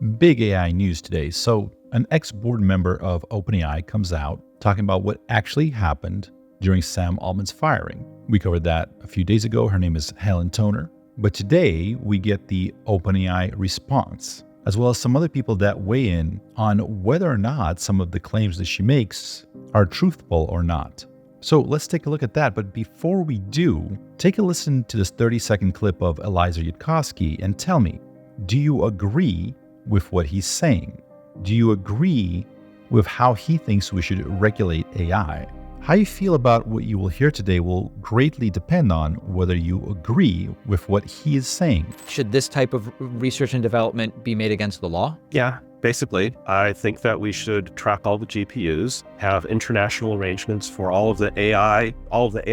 Big AI news today. So an ex-board member of OpenAI comes out talking about what actually happened during Sam Altman's firing. We covered that a few days ago. Her name is Helen Toner. But today we get the OpenAI response, as well as some other people that weigh in on whether or not some of the claims that she makes are truthful or not. So let's take a look at that. But before we do, take a listen to this 30-second clip of Eliza Yudkowsky and tell me, do you agree with what he's saying? Do you agree with how he thinks we should regulate AI? How you feel about what you will hear today will greatly depend on whether you agree with what he is saying. Should this type of research and development be made against the law? Yeah, basically. I think that we should track all the GPUs, have international arrangements for all of the AI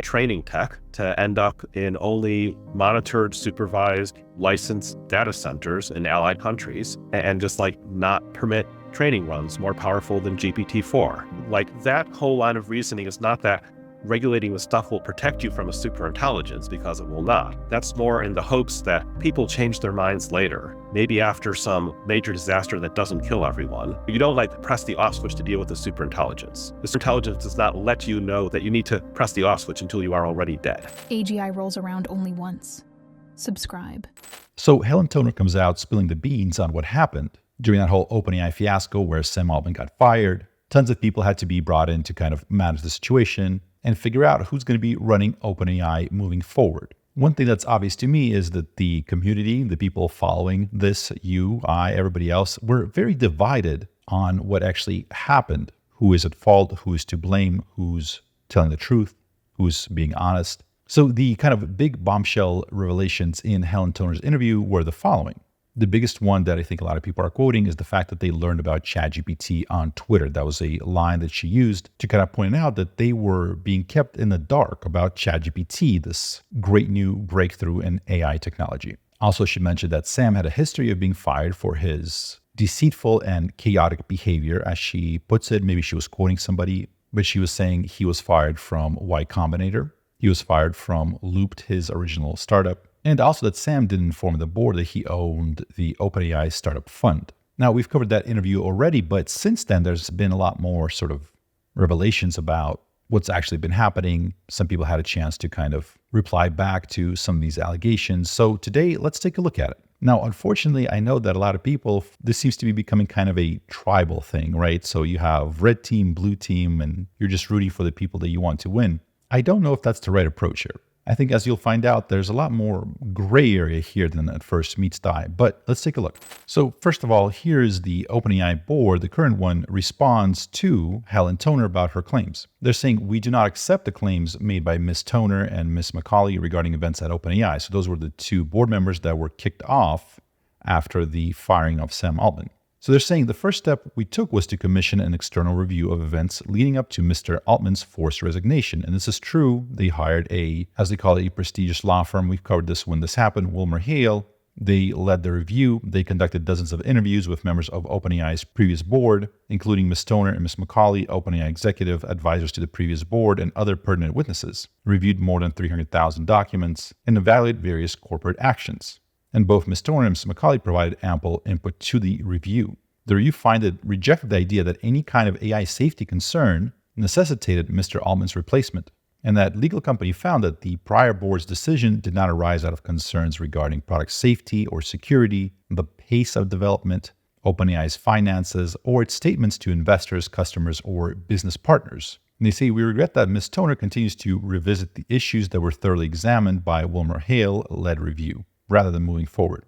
training tech to end up in only monitored, supervised, licensed data centers in allied countries, and just not permit training runs more powerful than GPT-4. That whole line of reasoning is not that regulating the stuff will protect you from a superintelligence, because it will not. That's more in the hopes that people change their minds later, maybe after some major disaster that doesn't kill everyone. You don't press the off switch to deal with the superintelligence. The superintelligence does not let you know that you need to press the off switch until you are already dead. AGI rolls around only once. Subscribe. So Helen Toner comes out spilling the beans on what happened during that whole OpenAI fiasco where Sam Altman got fired. Tons of people had to be brought in to kind of manage the situation and figure out who's going to be running OpenAI moving forward. One thing that's obvious to me is that the community, the people following this, you, I, everybody else, were very divided on what actually happened. Who is at fault? Who is to blame? Who's telling the truth? Who's being honest? So the kind of big bombshell revelations in Helen Toner's interview were the following. The biggest one that I think a lot of people are quoting is the fact that they learned about ChatGPT on Twitter. That was a line that she used to kind of point out that they were being kept in the dark about ChatGPT, this great new breakthrough in AI technology. Also, she mentioned that Sam had a history of being fired for his deceitful and chaotic behavior, as she puts it. Maybe she was quoting somebody, but she was saying he was fired from Y Combinator. He was fired from Looped, his original startup. And also that Sam didn't inform the board that he owned the OpenAI startup fund. Now, we've covered that interview already, but since then, there's been a lot more sort of revelations about what's actually been happening. Some people had a chance to kind of reply back to some of these allegations. So today, let's take a look at it. Now, unfortunately, I know that a lot of people, this seems to be becoming kind of a tribal thing, right? So you have red team, blue team, and you're just rooting for the people that you want to win. I don't know if that's the right approach here. I think, as you'll find out, there's a lot more gray area here than at first meets the eye, but let's take a look. So first of all, here's the OpenAI board. The current one responds to Helen Toner about her claims. They're saying, we do not accept the claims made by Ms. Toner and Ms. Macaulay regarding events at OpenAI. So those were the two board members that were kicked off after the firing of Sam Altman. So they're saying the first step we took was to commission an external review of events leading up to Mr. Altman's forced resignation. And this is true. They hired as they call it, a prestigious law firm. We've covered this when this happened, WilmerHale. They led the review. They conducted dozens of interviews with members of OpenAI's previous board, including Ms. Toner and Ms. Macaulay, OpenAI executive advisors to the previous board, and other pertinent witnesses, reviewed more than 300,000 documents, and evaluated various corporate actions. And both Ms. Toner and Ms. Macaulay provided ample input to the review. The review rejected the idea that any kind of AI safety concern necessitated Mr. Altman's replacement, and that legal company found that the prior board's decision did not arise out of concerns regarding product safety or security, the pace of development, OpenAI's finances, or its statements to investors, customers, or business partners. And they say, we regret that Ms. Toner continues to revisit the issues that were thoroughly examined by WilmerHale-led review, rather than moving forward.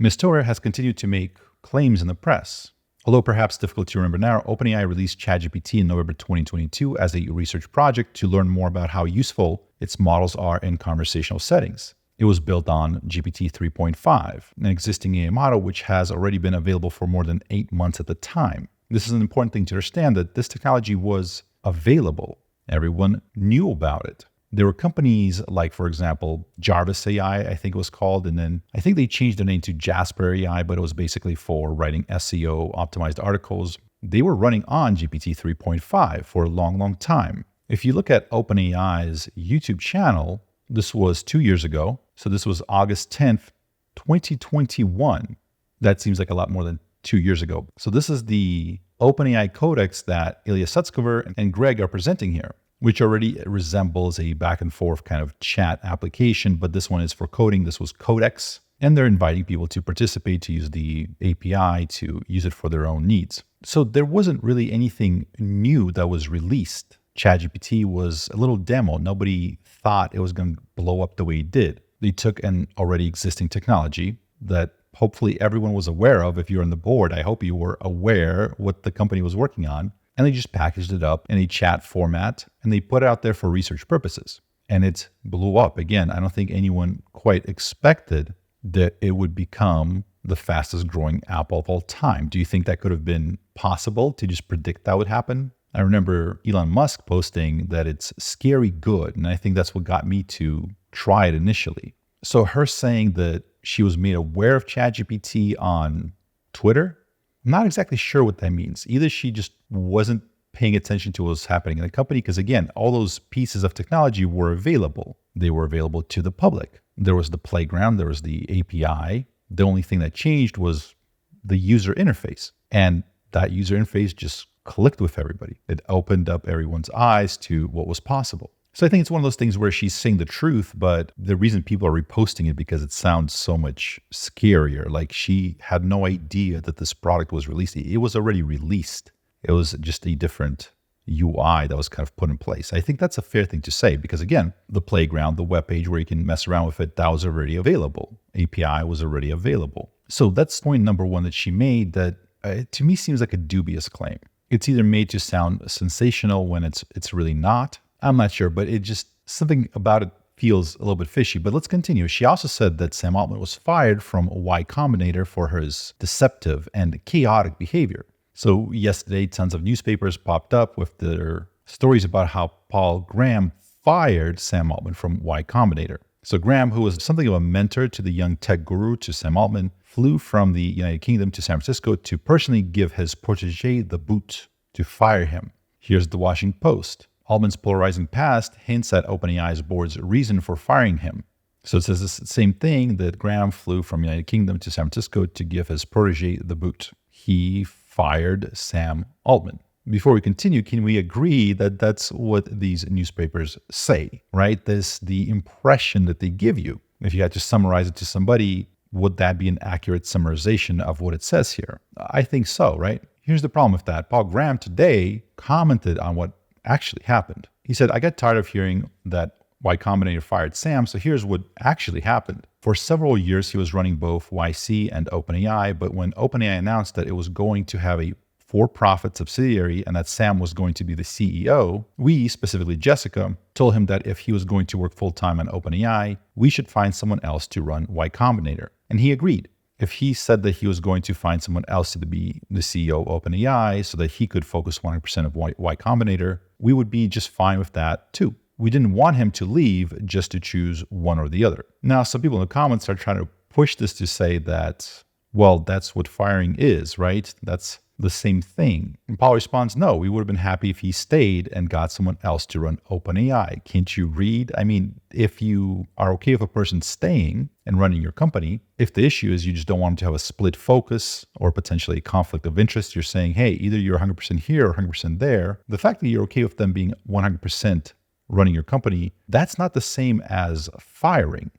Ms. Toner has continued to make claims in the press. Although perhaps difficult to remember now, OpenAI released ChatGPT in November 2022 as a research project to learn more about how useful its models are in conversational settings. It was built on GPT 3.5, an existing AI model which has already been available for more than 8 months at the time. This is an important thing to understand, that this technology was available. Everyone knew about it. There were companies like, for example, Jarvis AI, I think it was called, and then I think they changed the name to Jasper AI, but it was basically for writing SEO optimized articles. They were running on GPT 3.5 for a long, long time. If you look at OpenAI's YouTube channel, this was 2 years ago. So this was August 10th, 2021. That seems like a lot more than 2 years ago. So this is the OpenAI codex that Ilya Sutskever and Greg are presenting here, which already resembles a back and forth kind of chat application, but this one is for coding. This was Codex, and they're inviting people to participate, to use the API, to use it for their own needs. So there wasn't really anything new that was released. ChatGPT was a little demo. Nobody thought it was going to blow up the way it did. They took an already existing technology that hopefully everyone was aware of. If you're on the board, I hope you were aware what the company was working on. And they just packaged it up in a chat format and they put it out there for research purposes. And it blew up. Again, I don't think anyone quite expected that it would become the fastest growing app of all time. Do you think that could have been possible to just predict that would happen? I remember Elon Musk posting that it's scary good. And I think that's what got me to try it initially. So her saying that she was made aware of ChatGPT on Twitter, I'm not exactly sure what that means. Either she just wasn't paying attention to what was happening in the company, because again, all those pieces of technology were available. They were available to the public. There was the playground, there was the API. The only thing that changed was the user interface. And that user interface just clicked with everybody. It opened up everyone's eyes to what was possible. So I think it's one of those things where she's saying the truth, but the reason people are reposting it because it sounds so much scarier. Like she had no idea that this product was released. It was already released. It was just a different UI that was kind of put in place. I think that's a fair thing to say because again, the playground, the webpage where you can mess around with it, that was already available. API was already available. So that's point number one that she made that to me seems like a dubious claim. It's either made to sound sensational when it's really not. I'm not sure, but it just, something about it feels a little bit fishy. But let's continue. She also said that Sam Altman was fired from Y Combinator for his deceptive and chaotic behavior. So yesterday, tons of newspapers popped up with their stories about how Paul Graham fired Sam Altman from Y Combinator. So Graham, who was something of a mentor to the young tech guru to Sam Altman, flew from the United Kingdom to San Francisco to personally give his protege the boot to fire him. Here's the Washington Post. Altman's polarizing past hints at OpenAI's board's reason for firing him. So it says the same thing, that Graham flew from United Kingdom to San Francisco to give his protege the boot. He fired Sam Altman. Before we continue, can we agree that that's what these newspapers say, right? There's the impression that they give you. If you had to summarize it to somebody, would that be an accurate summarization of what it says here? I think so, right? Here's the problem with that. Paul Graham today commented on what actually happened. He said, I got tired of hearing that Y Combinator fired Sam, so here's what actually happened. For several years, he was running both YC and OpenAI, but when OpenAI announced that it was going to have a for-profit subsidiary and that Sam was going to be the CEO, we, specifically Jessica, told him that if he was going to work full-time on OpenAI, we should find someone else to run Y Combinator. And he agreed. If he said that he was going to find someone else to be the CEO of OpenAI so that he could focus 100% of Y Combinator, we would be just fine with that too. We didn't want him to leave just to choose one or the other. Now, some people in the comments are trying to push this to say that, well, that's what firing is, right? That's the same thing. And Paul responds, no, we would have been happy if he stayed and got someone else to run OpenAI. Can't you read? I mean, if you are okay with a person staying and running your company, if the issue is you just don't want them to have a split focus or potentially a conflict of interest, you're saying, hey, either you're 100% here or 100% there. The fact that you're okay with them being 100% running your company, that's not the same as firing.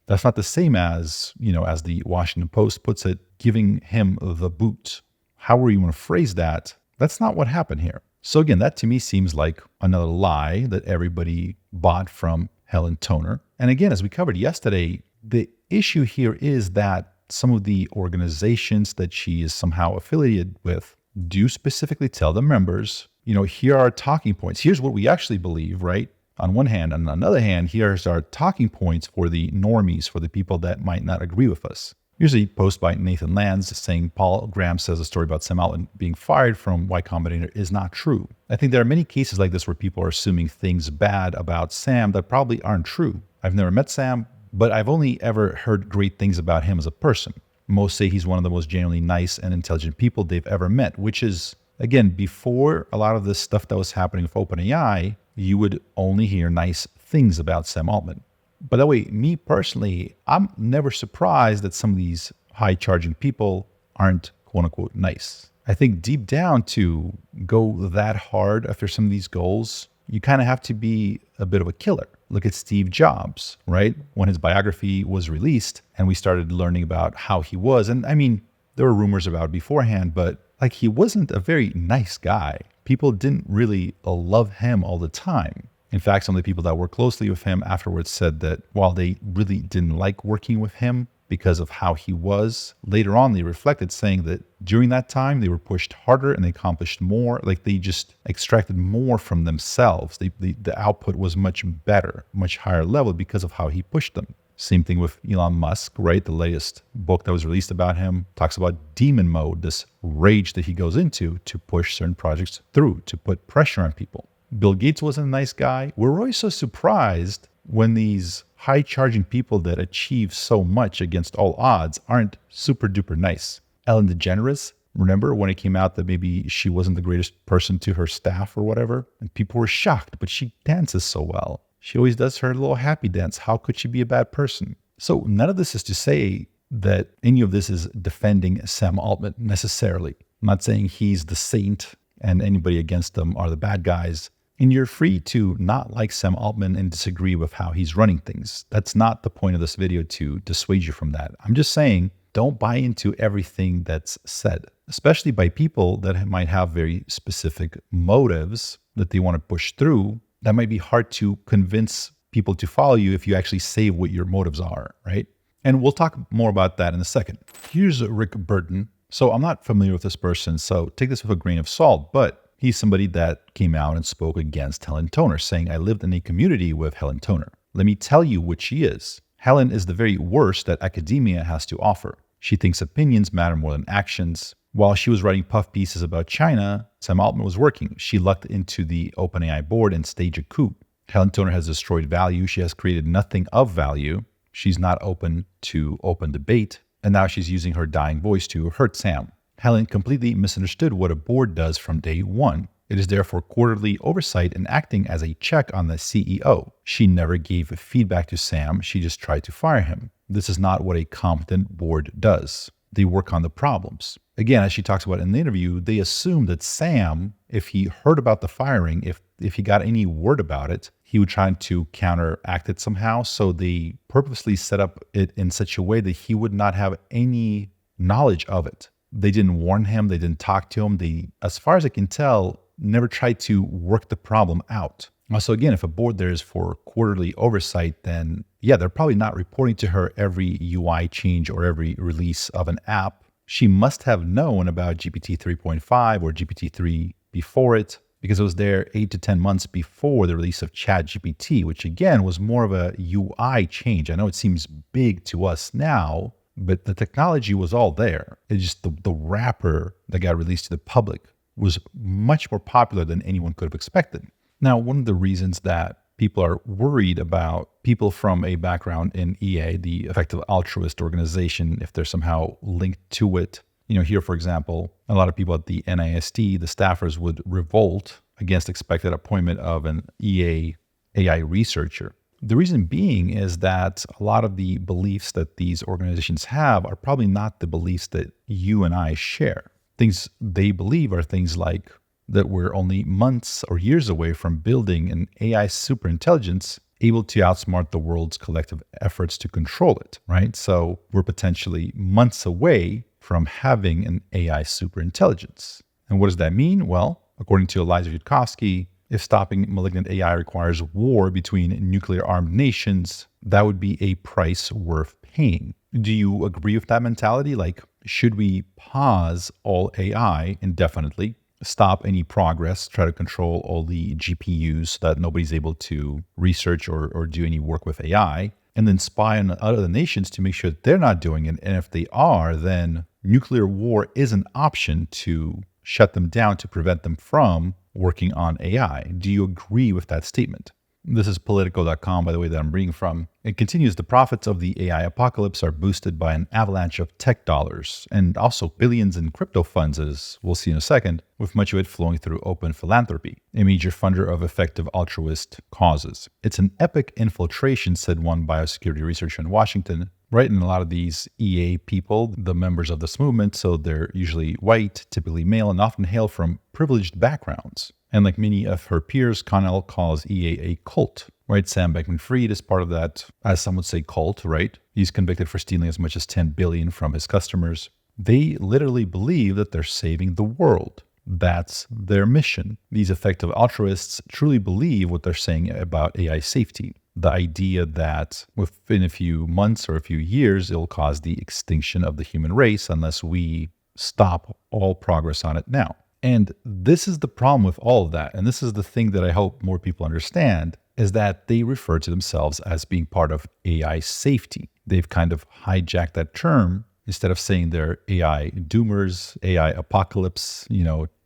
That's not the same as, as the Washington Post puts it, giving him the boot. However you want to phrase that, that's not what happened here. So again, that to me seems like another lie that everybody bought from Helen Toner. And again, as we covered yesterday, the issue here is that some of the organizations that she is somehow affiliated with do specifically tell the members, here are our talking points. Here's what we actually believe, right? On one hand. On another hand, here's our talking points for the normies, for the people that might not agree with us. Here's a post by Nathan Lands saying Paul Graham says a story about Sam Altman being fired from Y Combinator is not true. I think there are many cases like this where people are assuming things bad about Sam that probably aren't true. I've never met Sam, but I've only ever heard great things about him as a person. Most say he's one of the most genuinely nice and intelligent people they've ever met, which is, again, before a lot of this stuff that was happening with OpenAI, you would only hear nice things about Sam Altman. By the way, me personally, I'm never surprised that some of these high-charging people aren't quote unquote nice. I think deep down, to go that hard after some of these goals, you kind of have to be a bit of a killer. Look at Steve Jobs, right? When his biography was released and we started learning about how he was. And I mean, there were rumors about it beforehand, but like, he wasn't a very nice guy. People didn't really love him all the time. In fact, some of the people that worked closely with him afterwards said that while they really didn't like working with him because of how he was, later on they reflected saying that during that time they were pushed harder and they accomplished more. Like, they just extracted more from themselves. The output was much better, much higher level because of how he pushed them. Same thing with Elon Musk, right? The latest book that was released about him talks about demon mode, this rage that he goes into to push certain projects through, to put pressure on people. Bill Gates wasn't a nice guy. We're always so surprised when these high-charging people that achieve so much against all odds aren't super duper nice. Ellen DeGeneres, remember when it came out that maybe she wasn't the greatest person to her staff or whatever? And people were shocked, but she dances so well. She always does her little happy dance. How could she be a bad person? So none of this is to say that any of this is defending Sam Altman necessarily. I'm not saying he's the saint and anybody against him are the bad guys. And you're free to not like Sam Altman and disagree with how he's running things. That's not the point of this video, to dissuade you from that. I'm just saying, don't buy into everything that's said, especially by people that might have very specific motives that they want to push through. That might be hard to convince people to follow you if you actually say what your motives are, right? And we'll talk more about that in a second. Here's Rick Burton. So I'm not familiar with this person, so take this with a grain of salt, but he's somebody that came out and spoke against Helen Toner, saying, I lived in a community with Helen Toner. Let me tell you what she is. Helen is the very worst that academia has to offer. She thinks opinions matter more than actions. While she was writing puff pieces about China, Sam Altman was working. She lucked into the OpenAI board and staged a coup. Helen Toner has destroyed value. She has created nothing of value. She's not open to open debate. And now she's using her dying voice to hurt Sam. Helen completely misunderstood what a board does from day one. It is there for quarterly oversight and acting as a check on the CEO. She never gave feedback to Sam. She just tried to fire him. This is not what a competent board does. They work on the problems. Again, as she talks about in the interview, they assume that Sam, if he heard about the firing, if he got any word about it, he would try to counteract it somehow. So they purposely set up it in such a way that he would not have any knowledge of it. They didn't warn him. They didn't talk to him. They, as far as I can tell, never tried to work the problem out. Also, again, if a board there is for quarterly oversight, then yeah, they're probably not reporting to her every UI change or every release of an app. She must have known about GPT 3.5 or GPT 3 before it, because it was there 8 to 10 months before the release of ChatGPT, which again was more of a UI change. I know it seems big to us now, but the technology was all there. It's just the wrapper that got released to the public was much more popular than anyone could have expected. Now, one of the reasons that people are worried about people from a background in EA, the effective altruist organization, if they're somehow linked to it. You know, here, for example, a lot of people at the NIST, the staffers, would revolt against expected appointment of an EA AI researcher. The reason being is that a lot of the beliefs that these organizations have are probably not the beliefs that you and I share. Things they believe are things like that we're only months or years away from building an AI superintelligence able to outsmart the world's collective efforts to control it, right? So we're potentially months away from having an AI superintelligence. And what does that mean? Well, according to Eliza Yudkowsky, if stopping malignant AI requires war between nuclear-armed nations, that would be a price worth paying. Do you agree with that mentality? Like, should we pause all AI indefinitely, stop any progress, try to control all the GPUs so that nobody's able to research or do any work with AI, and then spy on other nations to make sure that they're not doing it? And if they are, then nuclear war is an option to shut them down, to prevent them from working on AI. Do you agree with that statement? This is Politico.com, by the way, that I'm reading from. It continues, the profits of the AI apocalypse are boosted by an avalanche of tech dollars and also billions in crypto funds, as we'll see in a second, with much of it flowing through open philanthropy, a major funder of effective altruist causes. It's an epic infiltration, said one biosecurity researcher in Washington. Right, and a lot of these EA people, the members of this movement, so they're usually white, typically male, and often hail from privileged backgrounds. And like many of her peers, Connell calls EA a cult, right? Sam Bankman-Fried is part of that, as some would say, cult, right? He's convicted for stealing as much as $10 billion from his customers. They literally believe that they're saving the world. That's their mission. These effective altruists truly believe what they're saying about AI safety. The idea that within a few months or a few years, it'll cause the extinction of the human race unless we stop all progress on it now. And this is the problem with all of that. And this is the thing that I hope more people understand, is that they refer to themselves as being part of AI safety. They've kind of hijacked that term. Instead of saying they're AI doomers, AI apocalypse,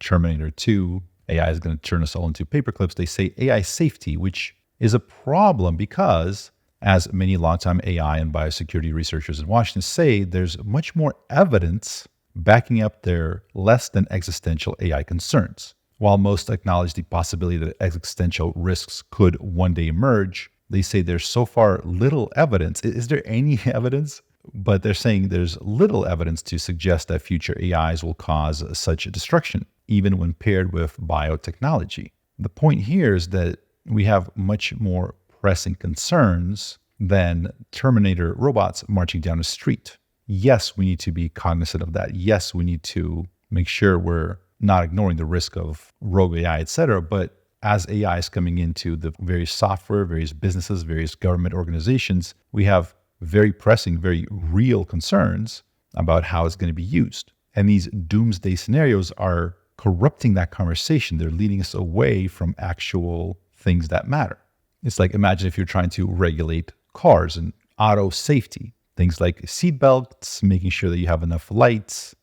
Terminator 2, AI is going to turn us all into paperclips, they say AI safety, which is a problem because, as many longtime AI and biosecurity researchers in Washington say, there's much more evidence backing up their less than existential AI concerns. While most acknowledge the possibility that existential risks could one day emerge, they say there's so far little evidence. Is there any evidence? But they're saying there's little evidence to suggest that future AIs will cause such a destruction, even when paired with biotechnology. The point here is that we have much more pressing concerns than Terminator robots marching down the street. Yes, we need to be cognizant of that. Yes, we need to make sure we're not ignoring the risk of rogue AI, et cetera. But as AI is coming into the various software, various businesses, various government organizations, we have very pressing, very real concerns about how it's going to be used. And these doomsday scenarios are corrupting that conversation. They're leading us away from actual things that matter. It's like, imagine if you're trying to regulate cars and auto safety. Things like seatbelts, making sure that you have enough lights,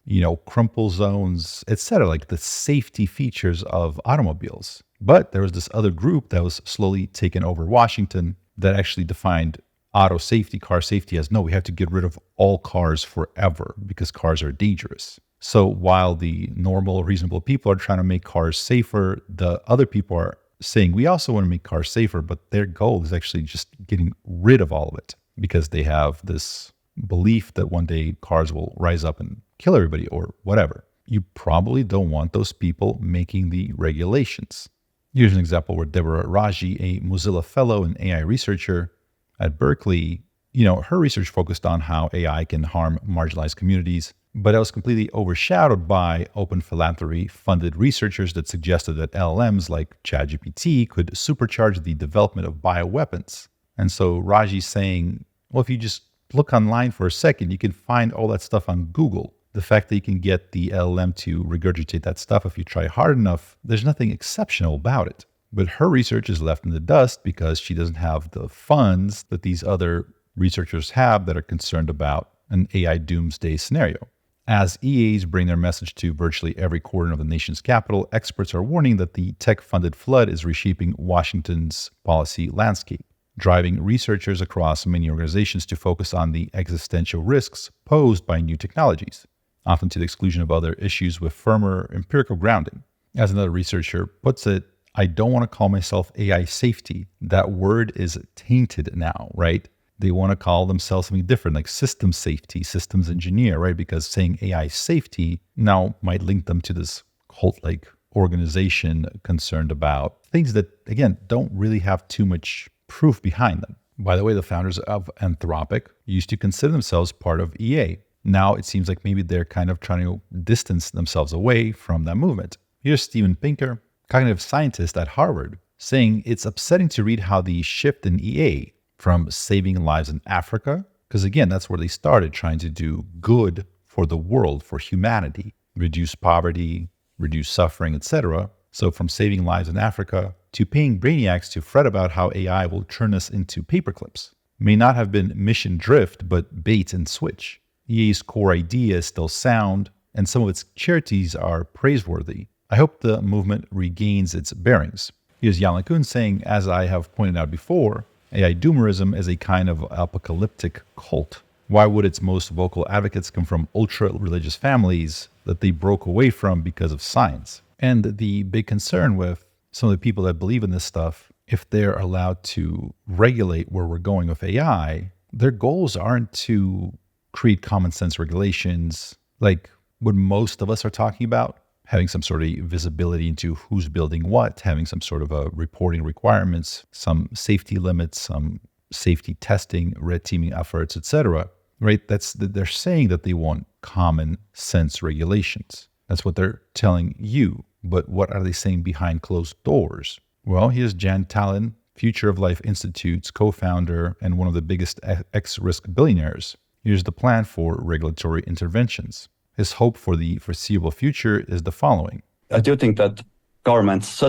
crumple zones, etc., like the safety features of automobiles. But there was this other group that was slowly taking over Washington that actually defined auto safety, car safety as, no, we have to get rid of all cars forever because cars are dangerous. So while the normal, reasonable people are trying to make cars safer, the other people are saying, we also want to make cars safer, but their goal is actually just getting rid of all of it, because they have this belief that one day cars will rise up and kill everybody or whatever. You probably don't want those people making the regulations. Here's an example where Deborah Raji, a Mozilla fellow and AI researcher at Berkeley, her research focused on how AI can harm marginalized communities, but it was completely overshadowed by open philanthropy funded researchers that suggested that LLMs like ChatGPT could supercharge the development of bioweapons. And so Raji's saying, well, if you just look online for a second, you can find all that stuff on Google. The fact that you can get the LLM to regurgitate that stuff if you try hard enough, there's nothing exceptional about it. But her research is left in the dust because she doesn't have the funds that these other researchers have that are concerned about an AI doomsday scenario. As EAs bring their message to virtually every corner of the nation's capital, experts are warning that the tech-funded flood is reshaping Washington's policy landscape, driving researchers across many organizations to focus on the existential risks posed by new technologies, often to the exclusion of other issues with firmer empirical grounding. As another researcher puts it, I don't want to call myself AI safety. That word is tainted now, right? They want to call themselves something different, like systems safety, systems engineer, right? Because saying AI safety now might link them to this cult-like organization concerned about things that, again, don't really have too much proof behind them. By the way, the founders of Anthropic used to consider themselves part of EA. Now it seems like maybe they're kind of trying to distance themselves away from that movement. Here's Steven Pinker, cognitive scientist at Harvard, saying it's upsetting to read how the shift in EA from saving lives in Africa, because again, that's where they started, trying to do good for the world, for humanity, reduce poverty, reduce suffering, etc. So from saving lives in Africa to paying brainiacs to fret about how AI will turn us into paperclips may not have been mission drift, but bait and switch. EA's core idea is still sound, and some of its charities are praiseworthy. I hope the movement regains its bearings. Here's Jan LeCun saying, as I have pointed out before, AI doomerism is a kind of apocalyptic cult. Why would its most vocal advocates come from ultra-religious families that they broke away from because of science? And the big concern with some of the people that believe in this stuff, if they're allowed to regulate where we're going with AI, their goals aren't to create common sense regulations like what most of us are talking about, having some sort of visibility into who's building what, having some sort of a reporting requirements, some safety limits, some safety testing, red teaming efforts, etc. Right? They're saying that they want common sense regulations. That's what they're telling you. But what are they saying behind closed doors? Well, here's Jan Tallinn, Future of Life Institute's co-founder and one of the biggest X-risk billionaires. Here's the plan for regulatory interventions. His hope for the foreseeable future is the following. I do think that governments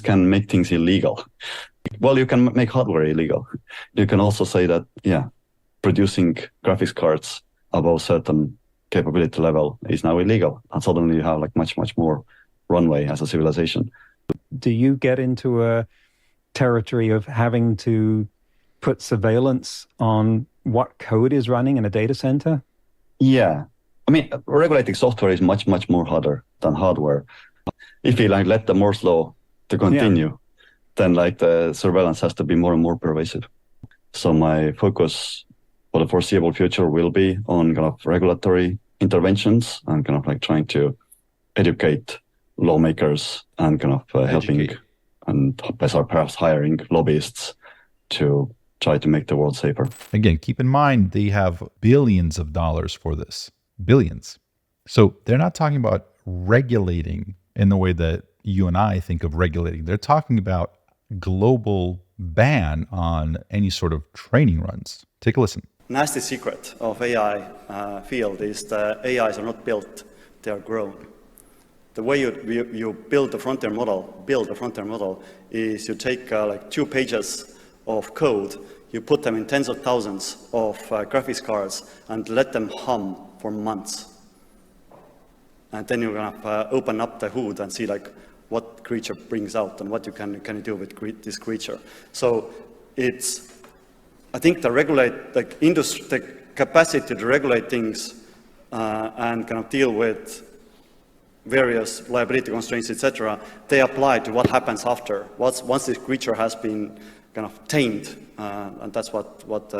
can make things illegal. Well, you can make hardware illegal. You can also say that, producing graphics cards above certain capability level is now illegal. And suddenly you have like much more runway as a civilization. Do you get into a territory of having to put surveillance on what code is running in a data center? Yeah. I mean, regulating software is much more harder than hardware. If you let the Moore's law to continue, then the surveillance has to be more and more pervasive. So my focus for the foreseeable future will be on kind of regulatory interventions and kind of trying to educate lawmakers and kind of helping and perhaps hiring lobbyists to try to make the world safer. Again, keep in mind, they have billions of dollars for this. Billions. So they're not talking about regulating in the way that you and I think of regulating. They're talking about global ban on any sort of training runs. Take a listen. Nasty secret of AI field is that AIs are not built, they are grown. The way you build a frontier model is you take 2 pages of code, you put them in tens of thousands of graphics cards and let them hum for months. And then you're gonna open up the hood and see what creature brings out and what you can do with this creature. So I think the capacity to regulate things and kind of deal with various liability constraints, etc., they apply to what happens after. Once this creature has been kind of tamed, and that's what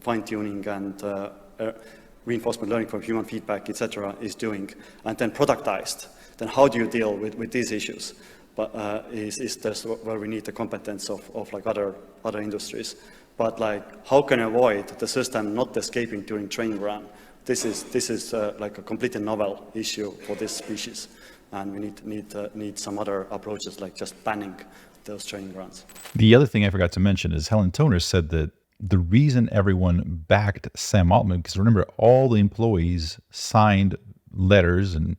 fine-tuning and reinforcement learning from human feedback, etc., is doing, and then productized. Then how do you deal with these issues? But is this where we need the competence of other industries? But how can you avoid the system not escaping during training run? This is a completely novel issue for this species, and we need some other approaches like just banning those training runs. The other thing I forgot to mention is Helen Toner said that the reason everyone backed Sam Altman, because remember, all the employees signed letters and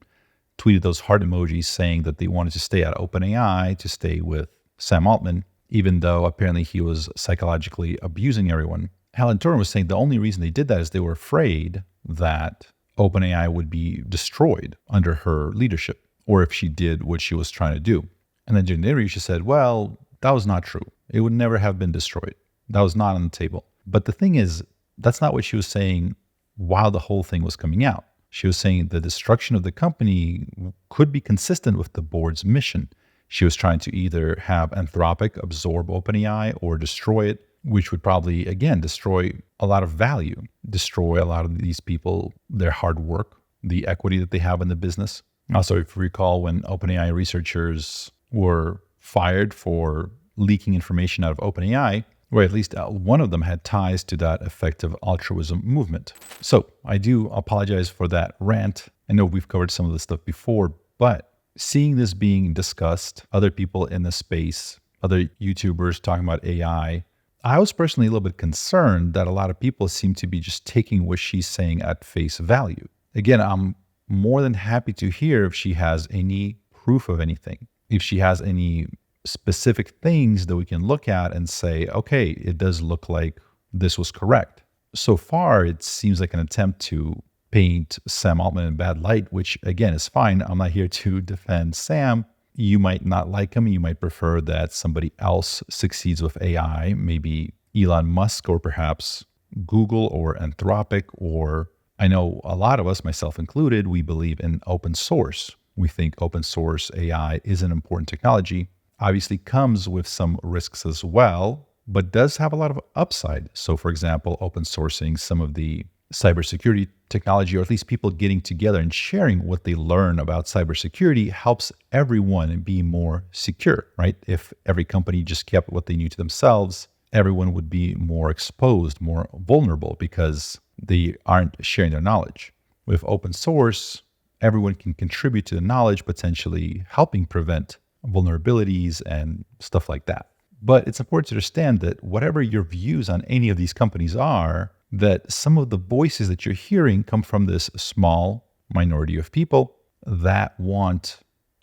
tweeted those heart emojis saying that they wanted to stay at OpenAI, to stay with Sam Altman, even though apparently he was psychologically abusing everyone. Helen Toner was saying the only reason they did that is they were afraid that OpenAI would be destroyed under her leadership, or if she did what she was trying to do. And then during the interview, she said, well, that was not true. It would never have been destroyed. That was not on the table. But the thing is, that's not what she was saying while the whole thing was coming out. She was saying the destruction of the company could be consistent with the board's mission. She was trying to either have Anthropic absorb OpenAI or destroy it, which would probably, again, destroy a lot of value, destroy a lot of these people, their hard work, the equity that they have in the business. Also, if you recall, when OpenAI researchers were fired for leaking information out of OpenAI, or at least one of them had ties to that effective altruism movement. So I do apologize for that rant. I know we've covered some of this stuff before, but seeing this being discussed, other people in the space, other YouTubers talking about AI, I was personally a little bit concerned that a lot of people seem to be just taking what she's saying at face value. Again, I'm more than happy to hear if she has any proof of anything, if she has any specific things that we can look at and say, okay, it does look like this was correct. So far, it seems like an attempt to paint Sam Altman in a bad light, which again is fine. I'm not here to defend Sam. You might not like him. You might prefer that somebody else succeeds with AI, maybe Elon Musk or perhaps Google or Anthropic, or I know a lot of us, myself included, we believe in open source. We think open source AI is an important technology. Obviously comes with some risks as well, but does have a lot of upside. So for example, open sourcing some of the cybersecurity technology, or at least people getting together and sharing what they learn about cybersecurity, helps everyone be more secure, right? If every company just kept what they knew to themselves, everyone would be more exposed, more vulnerable because they aren't sharing their knowledge. With open source, everyone can contribute to the knowledge, potentially helping prevent vulnerabilities and stuff like that. But it's important to understand that whatever your views on any of these companies are, that some of the voices that you're hearing come from this small minority of people that want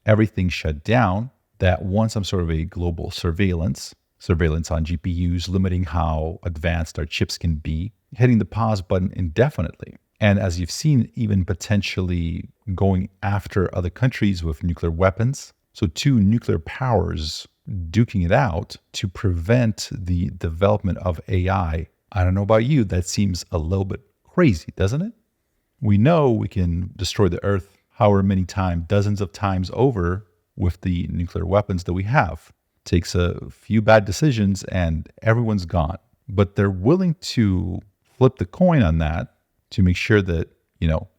everything shut down, that want some sort of a global surveillance on GPUs, limiting how advanced our chips can be, hitting the pause button indefinitely. And as you've seen, even potentially going after other countries with nuclear weapons. So two nuclear powers duking it out to prevent the development of AI. I don't know about you, that seems a little bit crazy, doesn't it? We know we can destroy the Earth however many times, dozens of times over with the nuclear weapons that we have. Takes a few bad decisions and everyone's gone. But they're willing to flip the coin on that to make sure that,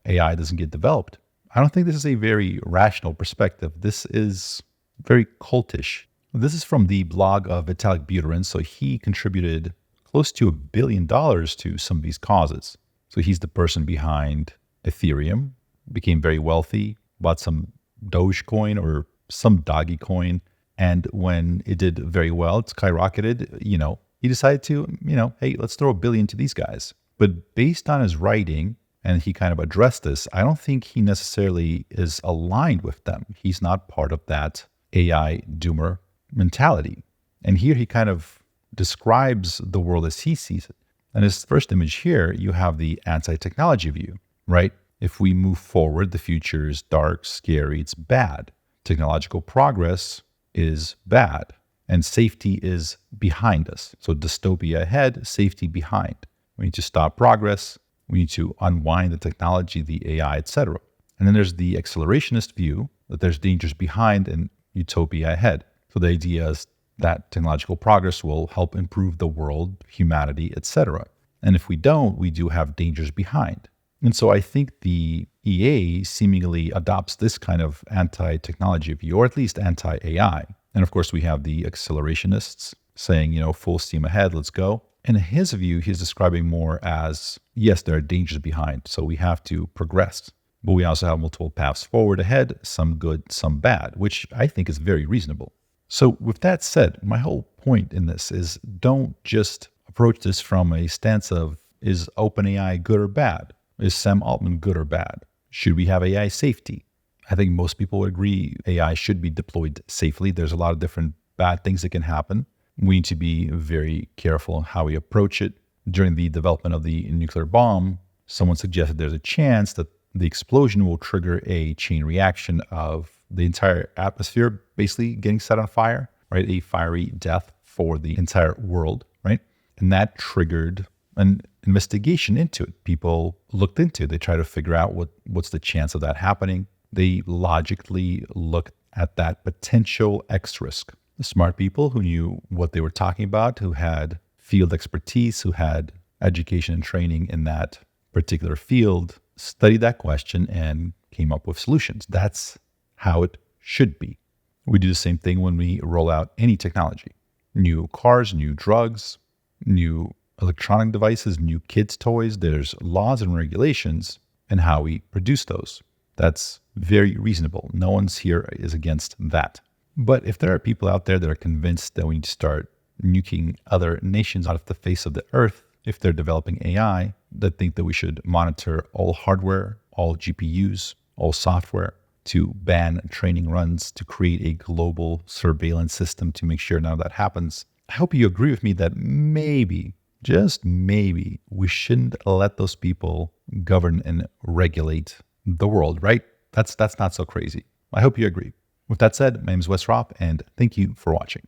AI doesn't get developed. I don't think this is a very rational perspective. This is very cultish. This is from the blog of Vitalik Buterin. So he contributed close to $1 billion to some of these causes. So he's the person behind Ethereum, became very wealthy, bought some Dogecoin or some doggy coin. And when it did very well, it skyrocketed, he decided to, hey, let's throw $1 billion to these guys. But based on his writing, and he kind of addressed this, I don't think he necessarily is aligned with them. He's not part of that AI doomer mentality. And here he kind of describes the world as he sees it. And his first image here, you have the anti-technology view, right? If we move forward, the future is dark, scary, it's bad. Technological progress is bad. And safety is behind us. So dystopia ahead, safety behind. We need to stop progress. We need to unwind the technology, the AI, etc. And then there's the accelerationist view that there's dangers behind and utopia ahead. So the idea is that technological progress will help improve the world, humanity, etc. And if we don't, we do have dangers behind. And so I think the EA seemingly adopts this kind of anti-technology view, or at least anti-AI. And of course, we have the accelerationists saying, full steam ahead, let's go. In his view, he's describing more as, yes, there are dangers behind, so we have to progress. But we also have multiple paths forward ahead, some good, some bad, which I think is very reasonable. So with that said, my whole point in this is don't just approach this from a stance of, is OpenAI good or bad? Is Sam Altman good or bad? Should we have AI safety? I think most people would agree AI should be deployed safely. There's a lot of different bad things that can happen. We need to be very careful on how we approach it. During the development of the nuclear bomb, someone suggested there's a chance that the explosion will trigger a chain reaction of the entire atmosphere basically getting set on fire, right? A fiery death for the entire world, right? And that triggered an investigation into it. People looked into it. They tried to figure out what's the chance of that happening. They logically looked at that potential X risk. The smart people who knew what they were talking about, who had field expertise, who had education and training in that particular field, studied that question and came up with solutions. That's how it should be. We do the same thing when we roll out any technology. New cars, new drugs, new electronic devices, new kids' toys. There's laws and regulations in how we produce those. That's very reasonable. No one's here is against that. But if there are people out there that are convinced that we need to start nuking other nations out of the face of the earth, if they're developing AI, that think that we should monitor all hardware, all GPUs, all software, to ban training runs, to create a global surveillance system to make sure none of that happens. I hope you agree with me that maybe, just maybe, we shouldn't let those people govern and regulate the world, right? That's not so crazy. I hope you agree. With that said, my name is Wes Roth, and thank you for watching.